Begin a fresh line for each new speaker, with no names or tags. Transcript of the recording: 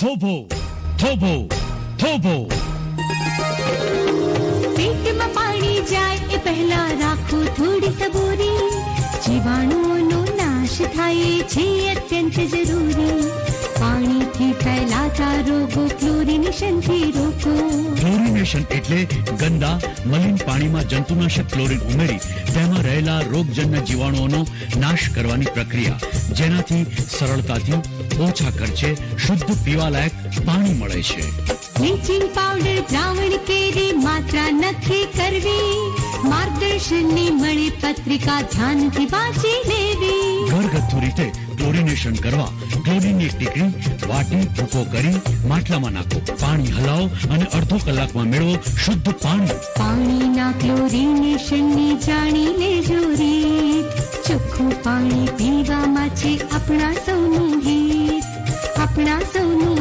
થોભો થોભો થોભો.
પેટમાં પાણી જાય એ પહેલા રાખો થોડી સબૂરી. જીવાણુઓનો નાશ થાય છે અત્યંત જરૂરી. પાણીથી ફેલાતા રોગો ક્લોરિનેશનથી રોકો.
ક્લોરિનેશન એટલે ગંદા મલિન પાણીમાં જંતુનાશક ક્લોરીન ઉમેરી તેમાં રહેલા રોગજન્ય જીવાણુઓનો નાશ કરવાની પ્રક્રિયા, જેનાથી સરળતાથી ઓછા ખર્ચે શુદ્ધ પીવાલાયક પાણી મળે છે.
બ્લીચિંગ પાવડર, દ્રાવણ કેરી માત્રા નક્કી કરવી. માર્ગદર્શનની મળે પત્રિકા ધ્યાનથી વાંચી લેવી.
ઘરગથ્થુ રીતે ક્લોરિનેશન કરવા ક્લોરીનની ટીકડી વાટી ભૂકો કરી માટલામાં નાખો. પાણી હલાવો અને અડધો કલાકમાં મેળવો શુદ્ધ પાણી.
પાણીના ક્લોરિનેશનની જાણી લેજો રીત. ચોખ્ખું પાણી પીવામાં છે આપણા સૌનું હિત. આપણા સૌનું